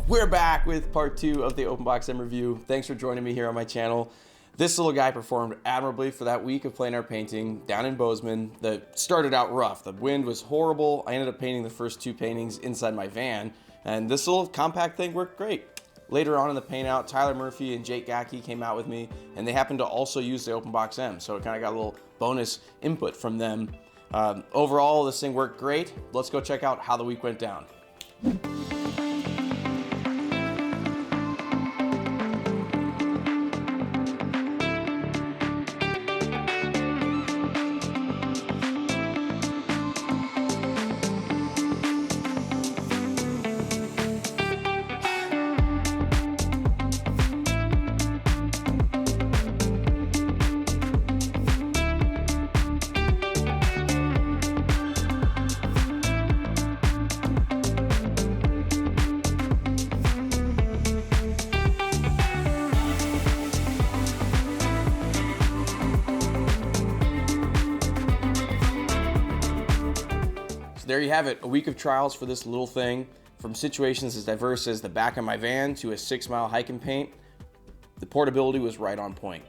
We're back with part 2 of the Open Box M review. Thanks for joining me here on my channel. This little guy performed admirably for that week of plein air painting down in Bozeman. That started out rough. The wind was horrible. I ended up painting the first 2 paintings inside my van, and this little compact thing worked great. Later on in the paint out, Tyler Murphy and Jake Gackey came out with me, and they happened to also use the Open Box M, so it kind of got a little bonus input from them. Overall, this thing worked great. Let's go check out how the week went down. There you have it, a week of trials for this little thing. From situations as diverse as the back of my van to a 6-mile hike and paint, the portability was right on point.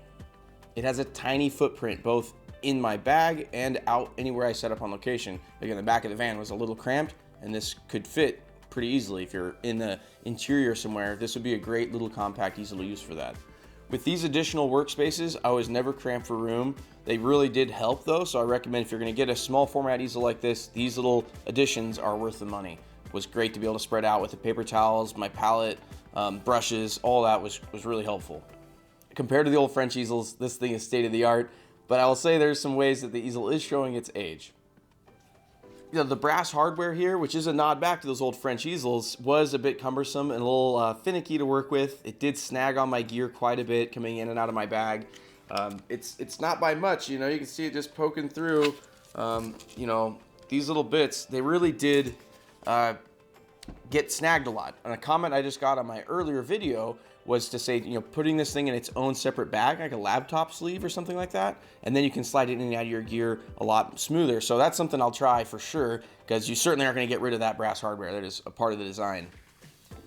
It has a tiny footprint both in my bag and out anywhere I set up on location. Again, the back of the van was a little cramped, and this could fit pretty easily. If you're in the interior somewhere, this would be a great little compact easel to use for that. With these additional workspaces, I was never cramped for room. They really did help though, so I recommend if you're gonna get a small format easel like this, these little additions are worth the money. It was great to be able to spread out with the paper towels, my palette, brushes, all that was really helpful. Compared to the old French easels, this thing is state of the art, but I will say there's some ways that the easel is showing its age. You know, the brass hardware here, which is a nod back to those old French easels, was a bit cumbersome and a little finicky to work with. It did snag on my gear quite a bit coming in and out of my bag. It's not by much, you know, you can see it just poking through. You know, these little bits, they really did get snagged a lot. And a comment I just got on my earlier video was to say, you know, putting this thing in its own separate bag, like a laptop sleeve or something like that, and then you can slide it in and out of your gear a lot smoother. So that's something I'll try for sure, because you certainly aren't going to get rid of that brass hardware. That is a part of the design.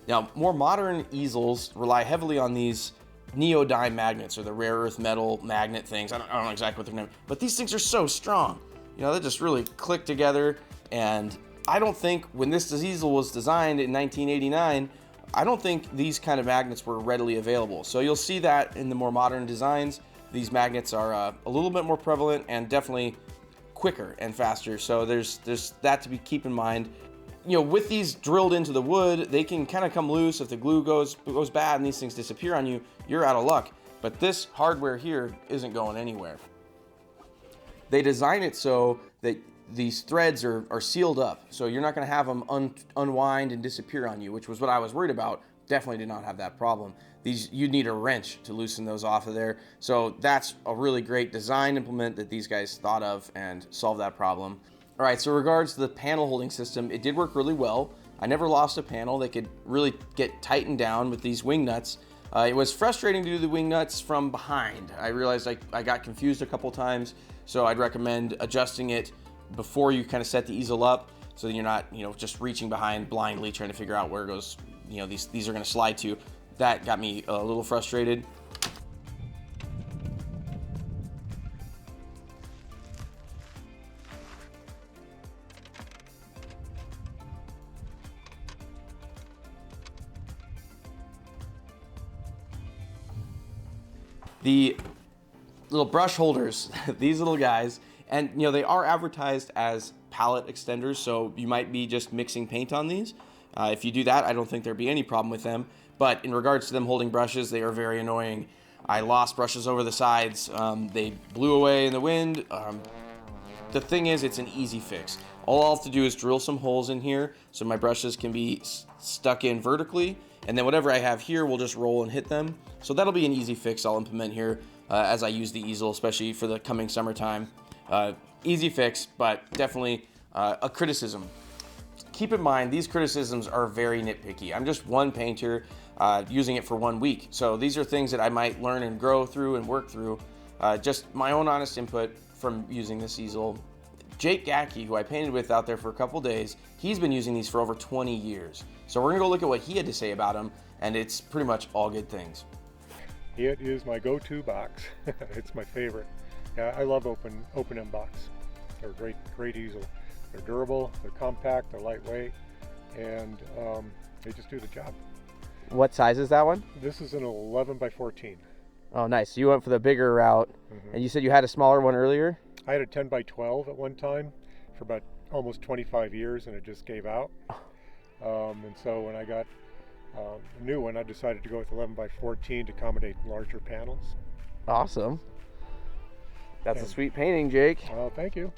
Now, more modern easels rely heavily on these neodyme magnets, or the rare earth metal magnet things. I don't know exactly what they're named, but these things are so strong. You know, they just really click together, and I don't think when this easel was designed in 1989, I don't think these kind of magnets were readily available. So you'll see that in the more modern designs, these magnets are a little bit more prevalent and definitely quicker and faster. So there's that to keep in mind. You know, with these drilled into the wood, they can kind of come loose. If the glue goes bad and these things disappear on you, you're out of luck. But this hardware here isn't going anywhere. They design it so that these threads are sealed up, so you're not going to have them unwind and disappear on you, which was what I was worried about. Definitely did not have that problem. You'd need a wrench to loosen those off of there, so that's a really great design implement that these guys thought of and solved that problem. All right, so in regards to the panel holding system, it did work really well. I never lost a panel. They could really get tightened down with these wing nuts. It was frustrating to do the wing nuts from behind. I realized I got confused a couple times, so I'd recommend adjusting it before you kind of set the easel up, so that you're not, you know, just reaching behind blindly trying to figure out where it goes, you know, these are going to slide to. That got me a little frustrated. The little brush holders, these little guys, and you know, they are advertised as palette extenders, so you might be just mixing paint on these. If you do that, I don't think there'd be any problem with them. But in regards to them holding brushes, they are very annoying. I lost brushes over the sides. They blew away in the wind. The thing is, it's an easy fix. All I'll have to do is drill some holes in here so my brushes can be stuck in vertically, and then whatever I have here will just roll and hit them. So that'll be an easy fix I'll implement here as I use the easel, especially for the coming summertime. Easy fix, but definitely a criticism. Keep in mind, these criticisms are very nitpicky. I'm just one painter using it for 1 week. So these are things that I might learn and grow through and work through. Just my own honest input from using this easel. Jake Gackey, who I painted with out there for a couple days, he's been using these for over 20 years. So we're gonna go look at what he had to say about him, and it's pretty much all good things. It is my go-to box. It's my favorite. Yeah, I love open end box. They're a great easel. They're durable, they're compact, they're lightweight, and they just do the job. What size is that one? This is an 11 by 14. Oh, nice. So you went for the bigger route, and you said you had a smaller one earlier? I had a 10 by 12 at one time for about almost 25 years, and it just gave out. And so when I got a new one, I decided to go with 11 by 14 to accommodate larger panels. Awesome. That's a sweet painting, Jake. Well, thank you.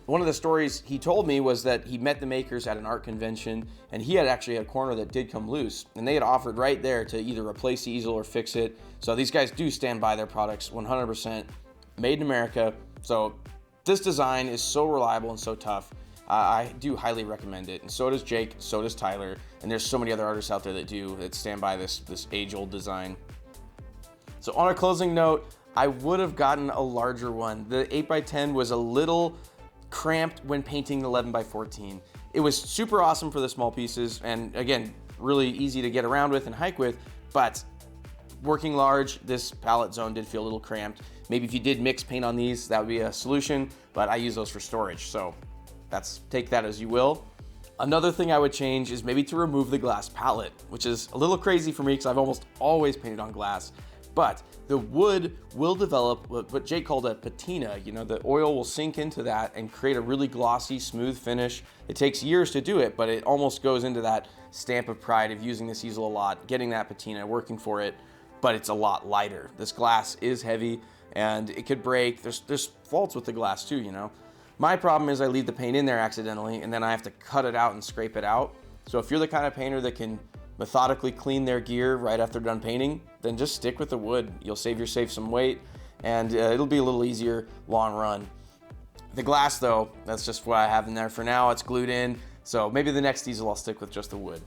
One of the stories he told me was that he met the makers at an art convention, and he had actually a corner that did come loose, and they had offered right there to either replace the easel or fix it. So these guys do stand by their products 100%, made in America. So this design is so reliable and so tough. I do highly recommend it, and so does Jake, so does Tyler, and there's so many other artists out there that stand by this age-old design. So on a closing note, I would have gotten a larger one. The 8x10 was a little cramped when painting 11 by 14. It was super awesome for the small pieces, and again, really easy to get around with and hike with, but working large, this palette zone did feel a little cramped. Maybe if you did mix paint on these, that would be a solution, but I use those for storage, so take that as you will. Another thing I would change is maybe to remove the glass palette, which is a little crazy for me because I've almost always painted on glass. But the wood will develop what Jake called a patina. You know, the oil will sink into that and create a really glossy, smooth finish. It takes years to do it, but it almost goes into that stamp of pride of using this easel a lot, getting that patina, working for it, but it's a lot lighter. This glass is heavy and it could break. There's faults with the glass too, you know. My problem is I leave the paint in there accidentally and then I have to cut it out and scrape it out. So if you're the kind of painter that can methodically clean their gear right after they're done painting, then just stick with the wood. You'll save yourself some weight, and it'll be a little easier long run. The glass though, that's just what I have in there for now. It's glued in, so maybe the next easel I'll stick with just the wood.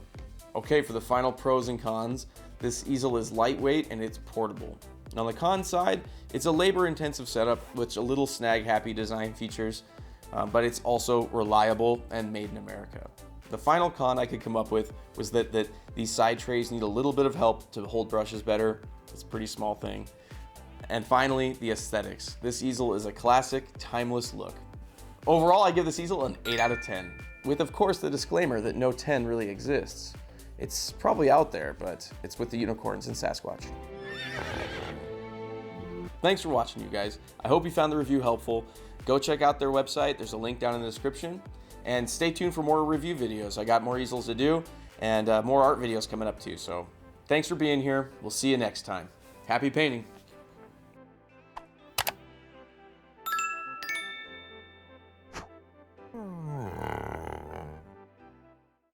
Okay, for the final pros and cons, this easel is lightweight and it's portable. On the con side, it's a labor-intensive setup with a little snag-happy design features, but it's also reliable and made in America. The final con I could come up with was that these side trays need a little bit of help to hold brushes better. It's a pretty small thing. And finally, the aesthetics. This easel is a classic, timeless look. Overall, I give this easel an 8 out of 10, with of course the disclaimer that no 10 really exists. It's probably out there, but it's with the unicorns and Sasquatch. Thanks for watching, you guys. I hope you found the review helpful. Go check out their website. There's a link down in the description. And stay tuned for more review videos. I got more easels to do and more art videos coming up too. So thanks for being here. We'll see you next time. Happy painting.